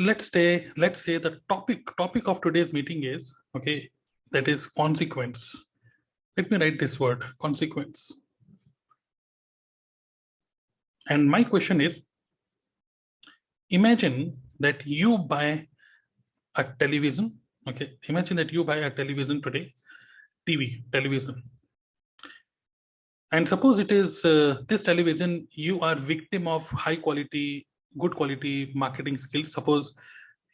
let's say the topic of today's meeting is, okay, that is consequence. Let me write this word, consequence. And my question is, imagine that you buy a television. Okay, imagine that you buy a television today, television. And suppose it is this television, you are victim of good quality marketing skills. Suppose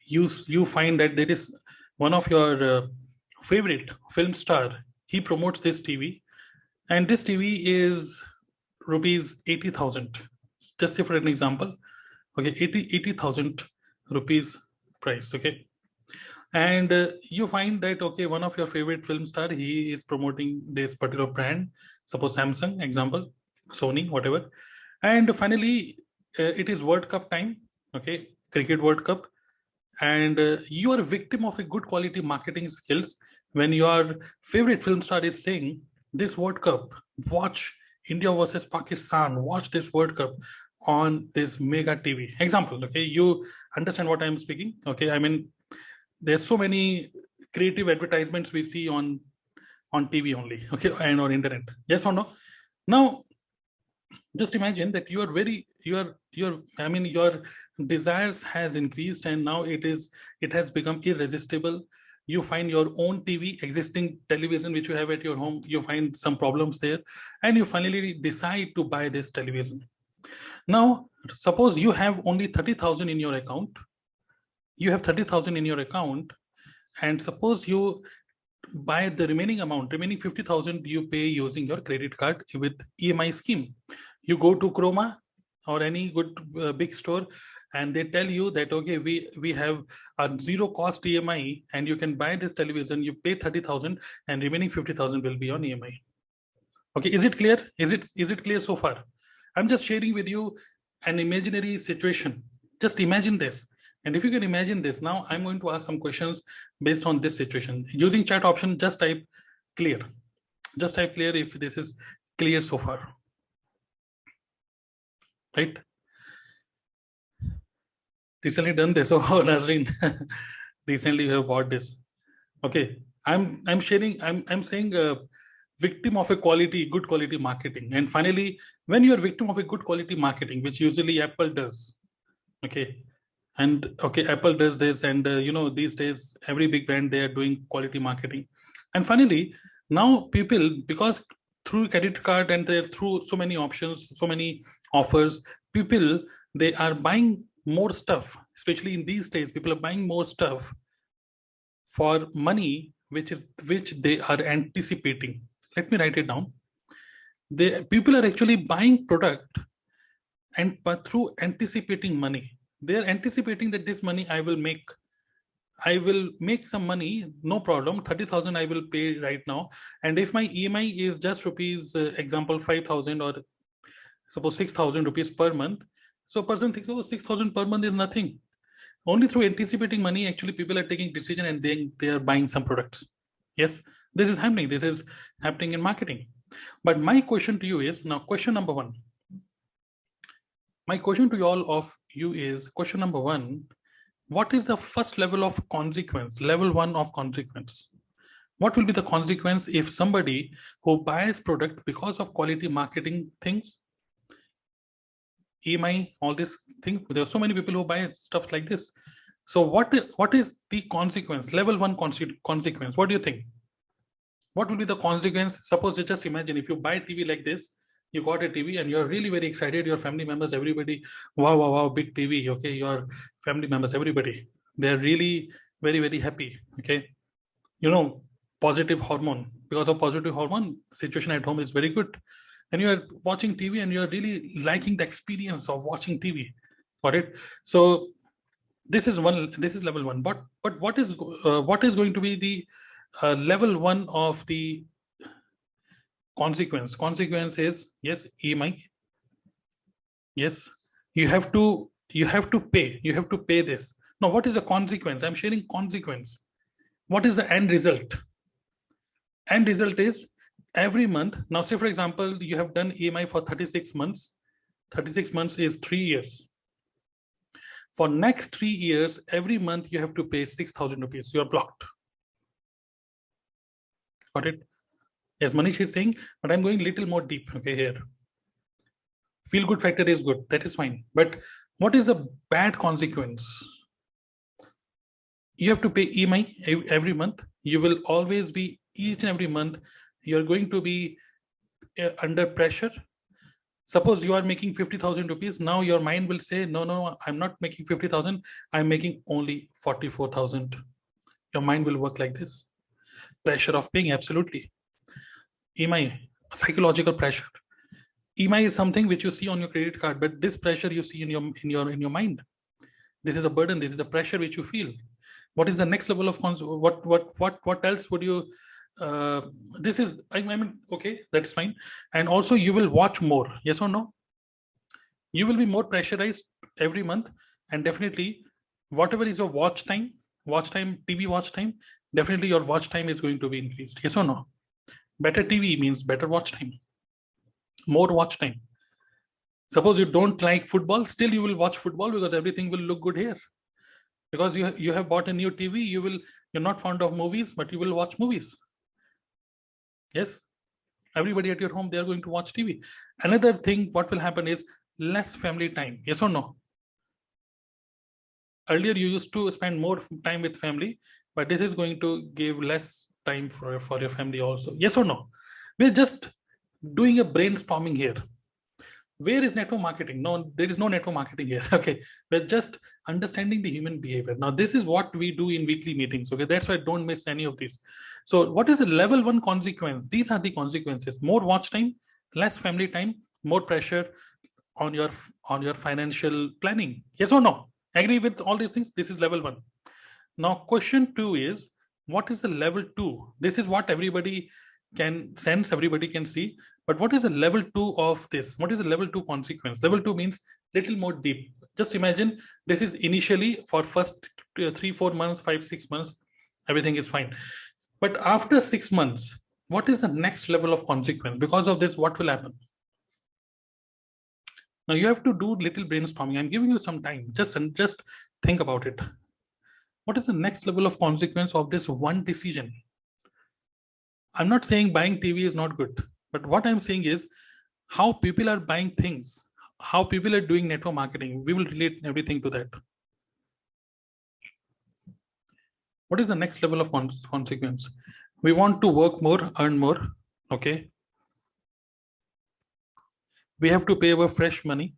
you find that there is one of your favorite film star, he promotes this TV, and this TV is rupees 80,000. Just say for an example, okay, 80,000 rupees price, okay. And you find that, okay, one of your favorite film star, he is promoting this particular brand, suppose Samsung, example, Sony, whatever. And finally, it is World Cup time, okay, Cricket World Cup. And you are a victim of a good quality marketing skills when your favorite film star is saying, this World Cup, watch India versus Pakistan, watch this World Cup on this mega TV. Example, okay, you understand what I'm speaking? Okay, I mean, there's so many creative advertisements we see on TV only, okay, and on internet. Yes or no? Now, just imagine that your desires has increased, and now it has become irresistible. You find your own TV, existing television which you have at your home, you find some problems there, and you finally decide to buy this television. Now, suppose you have only 30,000 in your account. You have 30,000 in your account, and suppose you buy the remaining 50,000 you pay using your credit card with EMI scheme. You go to Chroma or any good big store, and they tell you that, okay, we have a zero cost EMI, and you can buy this television. You pay 30,000, and remaining 50,000 will be on EMI. Okay, is it clear? Is it clear so far? I'm just sharing with you an imaginary situation. Just imagine this. And if you can imagine this, now I'm going to ask some questions based on this situation. Using chat option, just type clear. Just type clear if this is clear so far. Right? Recently done this. Oh, Nazreen, recently you have bought this. Okay, I'm sharing. I'm saying victim of a good quality marketing. And finally, when you are victim of a good quality marketing, which usually Apple does, okay. And okay, Apple does this, and these days every big brand, they are doing quality marketing. And finally, now people, because through credit card and they're through so many options, so many offers, people, they are buying more stuff. Especially in these days, people are buying more stuff for money which they are anticipating. Let me write it down. People are actually buying product, and but through anticipating money. They're anticipating that this money I will make some money, no problem. 30,000 I will pay right now. And if my EMI is just rupees, example, 5,000, or suppose 6,000 rupees per month. So person thinks, oh, 6,000 per month is nothing. Only through anticipating money, actually people are taking decision, and then they are buying some products. Yes, this is happening. This is happening in marketing. But my question to you is, now question number one. My question to all of you is, question number one, what is the first level of consequence, level one of consequence? What will be the consequence if somebody who buys product because of quality marketing things, EMI, all this thing, there are so many people who buy stuff like this. So what is the consequence, level one consequence? What do you think? What will be the consequence? Suppose you just imagine, if you buy TV like this, you got a TV and you're really very excited, your family members, everybody, wow, big TV, okay, your family members, everybody, they're really very, very happy, okay. Positive hormone, because of positive hormone, situation at home is very good. And you're watching TV and you're really liking the experience of watching TV, got it? So this is level one. But what is going to be the level one of the consequence? Consequence is, yes, EMI. Yes, you have to pay this. Now, what is the consequence? I'm sharing consequence. What is the end result? End result is every month. Now, say for example, you have done EMI for 36 months. 36 months is 3 years. For next 3 years, every month you have to pay 6,000 rupees. You are blocked. Got it? Yes, Manish is saying, but I'm going little more deep. Okay, here. Feel good factor is good. That is fine. But what is a bad consequence? You have to pay EMI every month. You will always be, each and every month, you're going to be under pressure. Suppose you are making 50,000 rupees. Now your mind will say, no, I'm not making 50,000. I'm making only 44,000. Your mind will work like this. Pressure of paying, absolutely. EMI, psychological pressure. EMI is something which you see on your credit card, but this pressure you see in your mind. This is a burden. This is a pressure which you feel. What is the next level of what else would you? This is, I mean, okay, that's fine. And also, you will watch more. Yes or no? You will be more pressurized every month, and definitely, whatever is your watch time, TV watch time, definitely your watch time is going to be increased. Yes or no? Better TV means better watch time. More watch time. Suppose you don't like football, still you will watch football because everything will look good here. Because you have bought a new TV, you're not fond of movies, but you will watch movies. Yes, everybody at your home, they are going to watch TV. Another thing, what will happen is less family time. Yes or no? Earlier you used to spend more time with family, but this is going to give less time for your family also. Yes or no? We're just doing a brainstorming here. Where is network marketing? No, there is no network marketing here. Okay, we're just understanding the human behavior. Now, this is what we do in weekly meetings. Okay, that's why don't miss any of these. So, what is the level 1 consequence? These are the consequences: more watch time, less family time, more pressure on your financial planning. Yes or no? Agree with all these things? This is level 1. Now, question 2 is, what is the level 2? This is what everybody can sense, everybody can see. But what is the level 2 of this? What is the level 2 consequence? Level 2 means little more deep. Just imagine this is initially for first 3-4 months, 5-6 months, everything is fine. But after 6 months, what is the next level of consequence? Because of this, what will happen? Now you have to do little brainstorming. I'm giving you some time. Just think about it. What is the next level of consequence of this one decision? I'm not saying buying TV is not good, but what I'm saying is how people are buying things, how people are doing network marketing. We will relate everything to that. What is the next level of consequence? We want to work more, earn more. Okay. We have to pay our fresh money.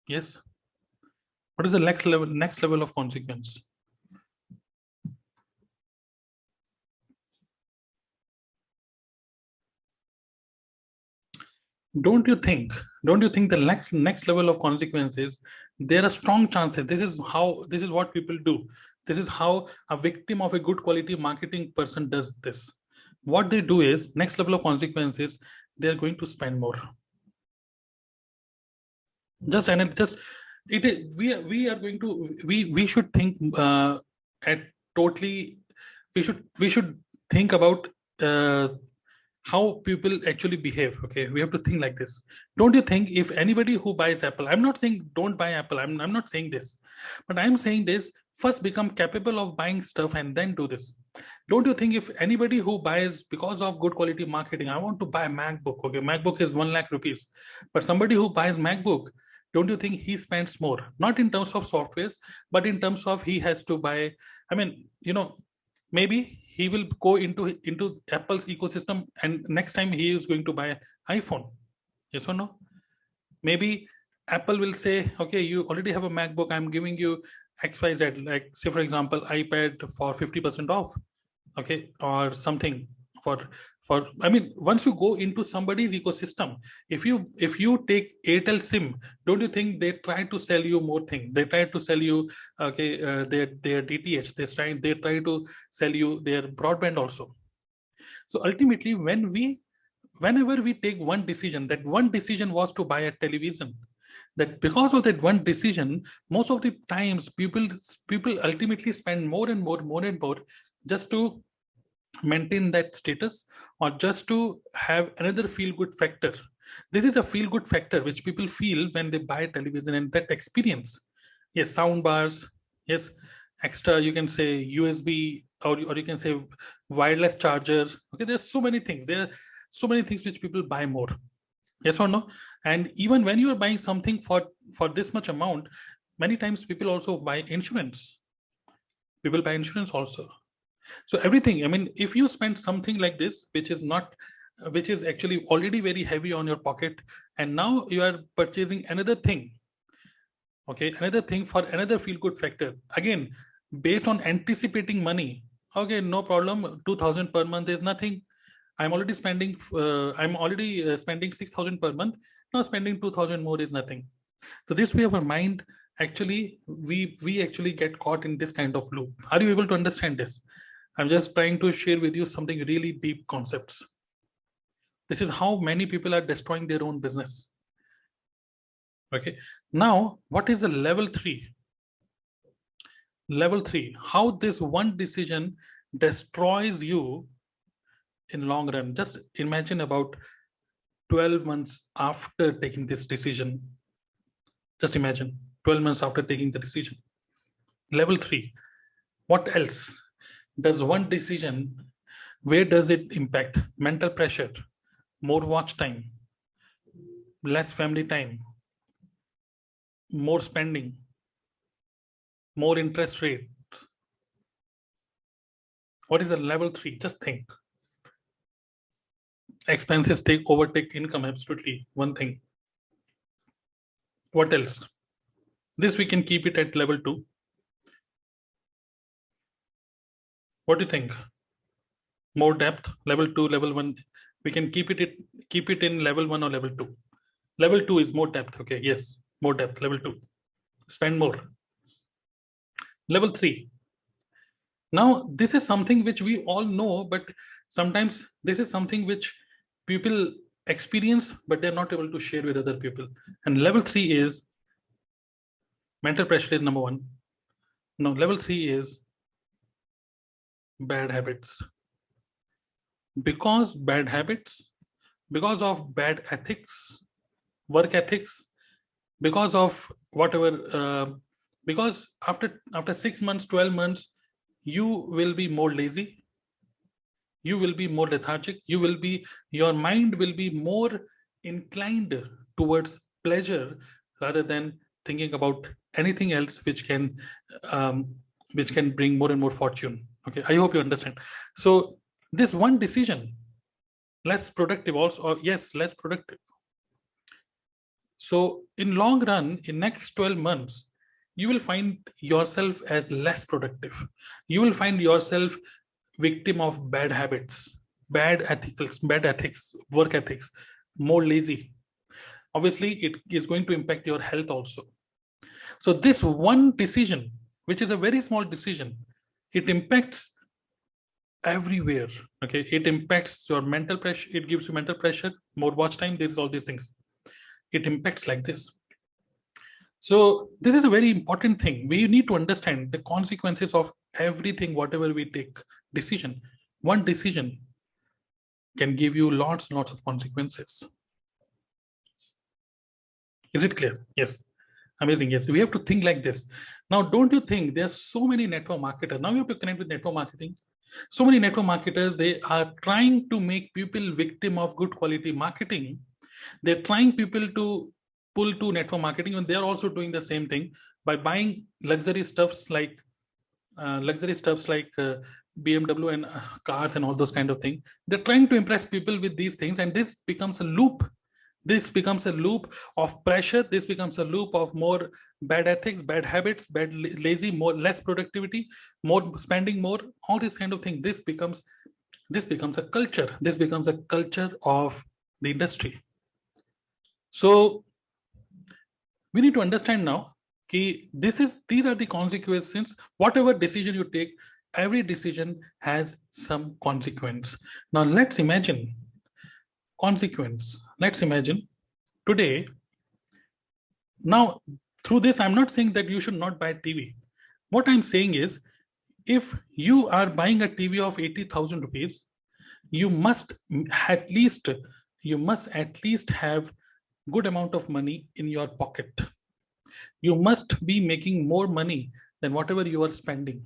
Yes. What is the next level of consequence? Don't you think the next level of consequences, there are strong chances, this is what people do. This is how a victim of a good quality marketing person does this. What they do is, next level of consequences, they're going to spend more. We should think we should think about how people actually behave. Okay, we have to think like this. Don't you think if anybody who buys Apple, I'm not saying don't buy Apple, I'm not saying this, but I'm saying this, first become capable of buying stuff and then do this. Don't you think if anybody who buys because of good quality marketing, I want to buy MacBook, okay, MacBook is 1 lakh rupees, but somebody who buys MacBook, don't you think he spends more, not in terms of softwares, but in terms of he has to buy, I mean, maybe he will go into Apple's ecosystem, and next time he is going to buy iPhone. Yes or no? Maybe Apple will say, okay, you already have a MacBook, I'm giving you XYZ, like say for example, iPad for 50% off, okay, or something for I mean, once you go into somebody's ecosystem, if you take Airtel SIM, don't you think they try to sell you more things? They try to sell you, okay, their DTH. They try to sell you their broadband also. So ultimately, whenever we take one decision, that one decision was to buy a television. That because of that one decision, most of the times people ultimately spend more and more just to maintain that status, or just to have another feel good factor. This is a feel good factor which people feel when they buy television, and that experience. Yes, sound bars. Yes, extra, you can say USB, or you can say wireless charger. Okay, there's so many things. There are so many things which people buy more. Yes or no? And even when you are buying something for this much amount, many times people also buy insurance. People buy insurance also. So everything, I mean, if you spend something like this, which is actually already very heavy on your pocket, and now you are purchasing another thing, okay, another thing for another feel good factor, again, based on anticipating money, okay, no problem, 2000 per month is nothing. I'm already spending 6,000 per month. Now spending 2,000 more is nothing. So this way our mind, actually, we actually get caught in this kind of loop. Are you able to understand this? I'm just trying to share with you something really deep concepts. This is how many people are destroying their own business. Okay. Now, what is the level 3? Level 3, how this one decision destroys you in long run. Just imagine about 12 months after taking this decision. Just imagine 12 months after taking the decision. Level 3, what else does one decision, where does it impact? Mental pressure, more watch time, less family time, more spending, more interest rate. What is the level 3? Just think. Expenses overtake income, absolutely one thing. What else? This we can keep it at level 2. What do you think? More depth, level 2, level 1. We can keep it in level 1 or level 2. Level 2 is more depth. Okay, yes, more depth. Level 2, spend more. Level 3. Now, this is something which we all know, but sometimes this is something which people experience, but they're not able to share with other people. And level 3 is mental pressure is number 1. Now, level 3 is bad habits. Because bad habits, because of bad ethics, work ethics, because of whatever, because after 6 months, 12 months, you will be more lazy, you will be more lethargic, your mind will be more inclined towards pleasure rather than thinking about anything else which can bring more and more fortune. Okay, I hope you understand. So this one decision, less productive also, or yes, less productive. So in long run, in next 12 months, you will find yourself as less productive. You will find yourself victim of bad habits, bad ethics, work ethics, more lazy. Obviously, it is going to impact your health also. So this one decision, which is a very small decision, it impacts everywhere. Okay, it impacts your mental pressure, it gives you mental pressure, more watch time, this is all these things. It impacts like this. So this is a very important thing. We need to understand the consequences of everything, whatever we take decision. One decision can give you lots and lots of consequences. Is it clear? Yes. Amazing. Yes. We have to think like this. Now, don't you think there's so many network marketers? Now you have to connect with network marketing. So many network marketers, they are trying to make people victim of good quality marketing. They're trying people to pull to network marketing, and they're also doing the same thing by buying luxury stuffs like BMW and cars and all those kind of things. They're trying to impress people with these things, and this becomes a loop. This becomes a loop of pressure. This becomes a loop of more bad ethics, bad habits, lazy, less productivity, more spending, more, all this kind of thing. This becomes a culture. This becomes a culture of the industry. So we need to understand now that these are the consequences. Whatever decision you take, every decision has some consequence. Now let's imagine consequence. Let's imagine today. Now, through this, I'm not saying that you should not buy TV. What I'm saying is, if you are buying a TV of 80,000 rupees, you must at least have good amount of money in your pocket. You must be making more money than whatever you are spending.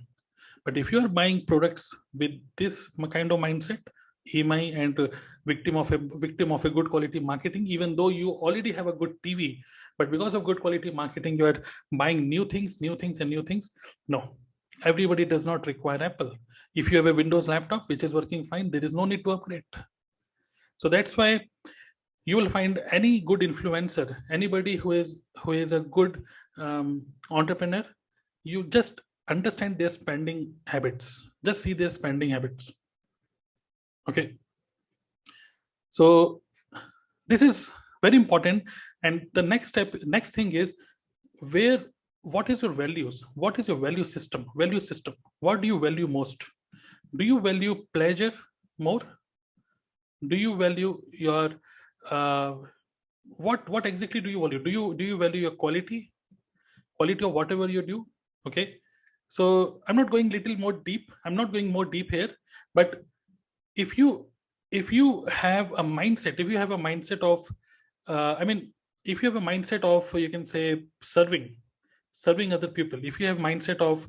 But if you are buying products with this kind of mindset, EMI and victim of a good quality marketing, even though you already have a good TV, but because of good quality marketing, you are buying new things. No, everybody does not require Apple. If you have a Windows laptop which is working fine, there is no need to upgrade. So that's why you will find any good influencer, anybody who is a good entrepreneur, you just understand their spending habits. Just see their spending habits. Okay. So this is very important. And the next thing is what is your values? What is your value system? What do you value most? Do you value pleasure more? Do you value your what exactly do you value? Do you value your quality of whatever you do? Okay. So I'm not going more deep here, but if you have a mindset of if you have a mindset of, you can say, serving other people, if you have mindset of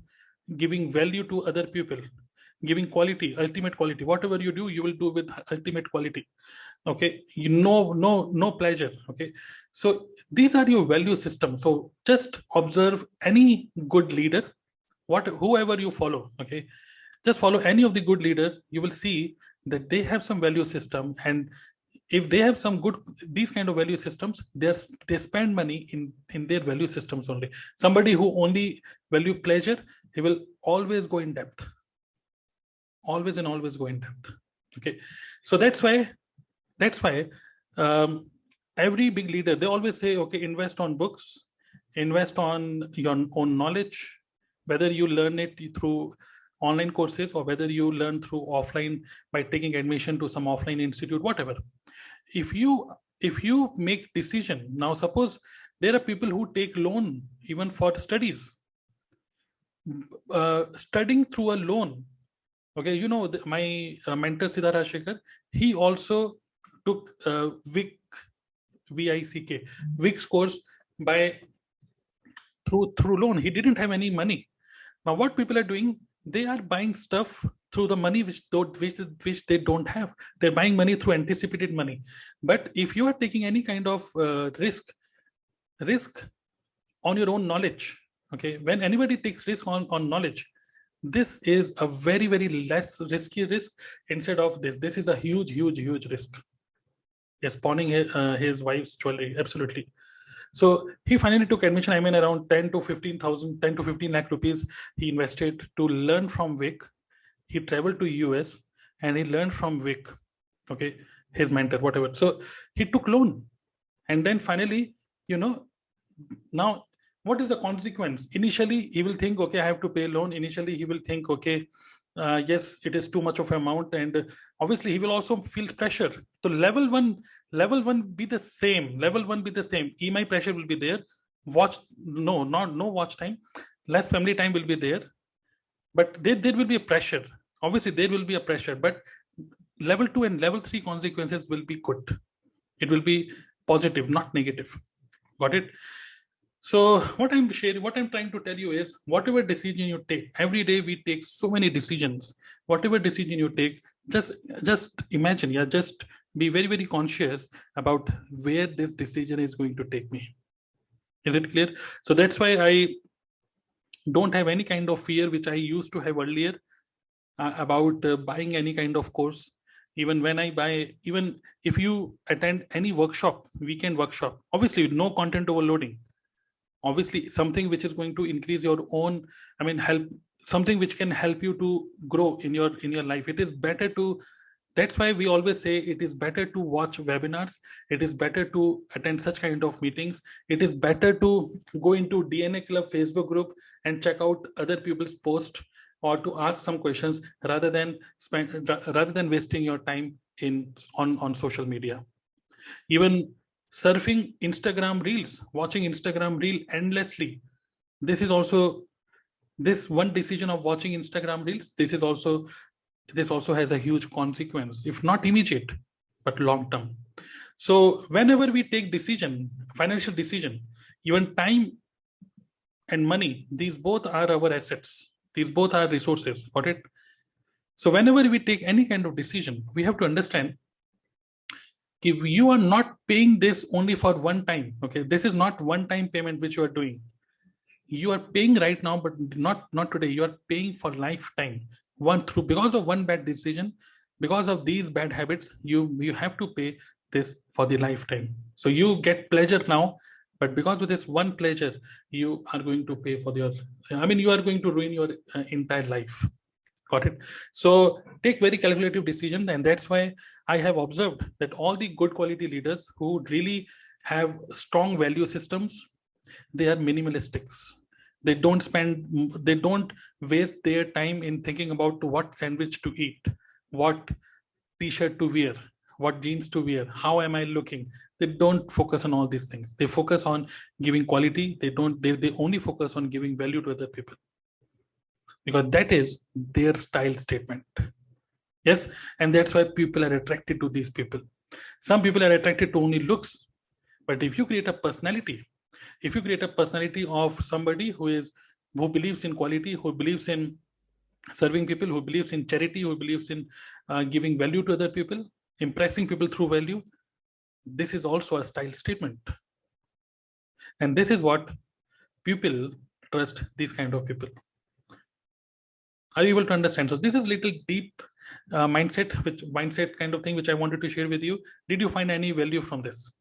giving value to other people, giving quality, ultimate quality, whatever you do, you will do with ultimate quality. Okay, no pleasure. Okay, so these are your value system. So just observe any good leader, whoever you follow. Okay, just follow any of the good leaders. You will see that they have some value system, and if they have some good these kind of value systems, they spend money in their value systems only. Somebody who only value pleasure, he will always go in depth, always go in depth. Okay, so that's why every big leader, they always say, okay, invest on books, invest on your own knowledge, whether you learn it through online courses or whether you learn through offline by taking admission to some offline institute, whatever. If you make decision, now suppose there are people who take loan even for studies, studying through a loan. Okay, you know, my mentor Siddharth Shekhar, he also took VICK course by through loan. He didn't have any money. Now what people are doing, they are buying stuff through the money which they don't have. They're buying money through anticipated money. But if you are taking any kind of risk on your own knowledge, okay, when anybody takes risk on knowledge, this is a very, very less risky risk instead of this. This is a huge risk. Yes, pawning his wife's jewelry, absolutely. So he finally took admission. Around 10 to 15 lakh rupees he invested to learn from Vic. He traveled to US and he learned from Vic, okay, his mentor, whatever. So he took loan, and then finally, now what is the consequence? Initially, he will think, okay, I have to pay loan. Initially, he will think, okay, yes, it is too much of amount, and obviously he will also feel pressure. So level one be the same. EMI pressure will be there. No watch time, less family time will be there, but there will be a pressure. Obviously, there will be a pressure, but level 2 and level 3 consequences will be good. It will be positive, not negative. Got it? So what I'm trying to tell you is, whatever decision you take, every day we take so many decisions. Whatever decision you take, just imagine, just be very, very conscious about where this decision is going to take me. Is it clear? So that's why I don't have any kind of fear which I used to have earlier about buying any kind of course. Even when I buy, even if you attend any workshop, weekend workshop, obviously no content overloading. Obviously something which is going to increase your own, help, something which can help you to grow in your life. It is better to, that's why we always say it is better to watch webinars. It is better to attend such kind of meetings. It is better to go into DNA Club Facebook group and check out other people's posts, or to ask some questions, rather than wasting your time on social media. Even surfing Instagram reels, watching Instagram reel endlessly, this is also This one decision of watching Instagram reels, this also has a huge consequence, if not immediate, but long term. So whenever we take financial decision, even time and money, these both are our assets. These both are resources. Got it? So whenever we take any kind of decision, we have to understand if you are not paying this only for one time, okay, this is not one time payment which you are doing. You are paying right now, but not today. You are paying for lifetime. Because of one bad decision, because of these bad habits, you have to pay this for the lifetime. So you get pleasure now, but because of this one pleasure, you are going to pay for you are going to ruin your entire life. Got it? So take very calculative decision, and that's why I have observed that all the good quality leaders who really have strong value systems, they are minimalistics. They don't waste their time in thinking about what sandwich to eat, what t-shirt to wear, what jeans to wear, how am I looking. They don't focus on all these things. They focus on giving quality. They only focus on giving value to other people, because that is their style statement. Yes, and that's why people are attracted to these people. Some people are attracted to only looks, but if you create a personality of somebody who believes in quality, who believes in serving people, who believes in charity, who believes in giving value to other people, impressing people through value, this is also a style statement. And this is what people trust, these kind of people. Are you able to understand? So this is little deep mindset kind of thing which I wanted to share with you. Did you find any value from this?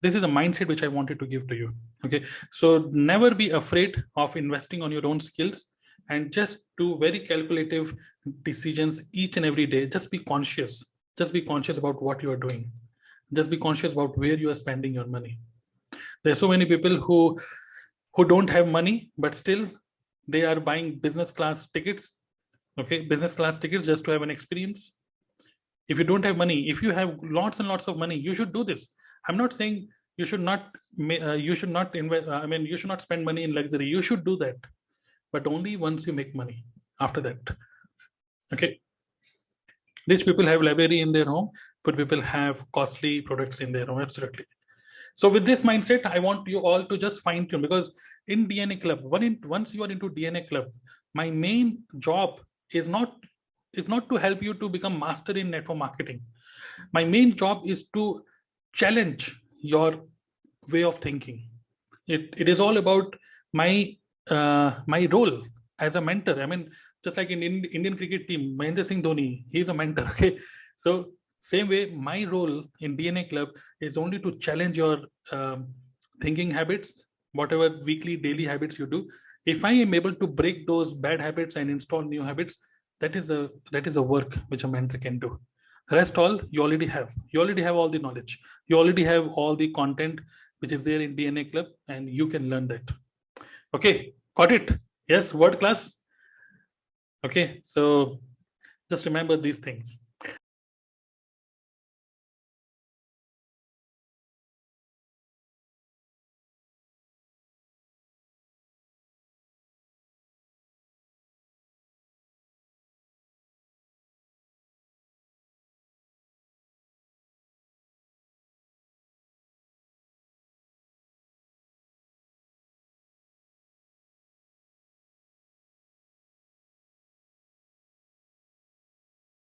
This is a mindset which I wanted to give to you. Okay, so never be afraid of investing on your own skills, and just do very calculative decisions each and every day. Just be conscious. Just be conscious about what you are doing. Just be conscious about where you are spending your money. There are so many people who don't have money, but still they are buying business class tickets. Okay, business class tickets just to have an experience. If you don't have money, if you have lots and lots of money, you should do this. I'm not saying you should not invest. You should not spend money in luxury. You should do that, but only once you make money. After that, okay. Rich people have library in their home, but people have costly products in their home. Absolutely. So with this mindset, I want you all to just fine tune, because in DNA Club, once you are into DNA Club, my main job is not to help you to become master in network marketing. My main job is to challenge your way of thinking. It is all about my role as a mentor. I mean, just like in Indian cricket team, Mahendra Singh Dhoni, he's a mentor. Okay, so same way, my role in DNA Club is only to challenge your thinking habits, whatever weekly, daily habits you do. If I am able to break those bad habits and install new habits, that is a work which a mentor can do. Rest all you already have. You already have all the knowledge. You already have all the content which is there in DNA Club, and you can learn that. Okay, got it? Yes, word class. Okay, so just remember these things.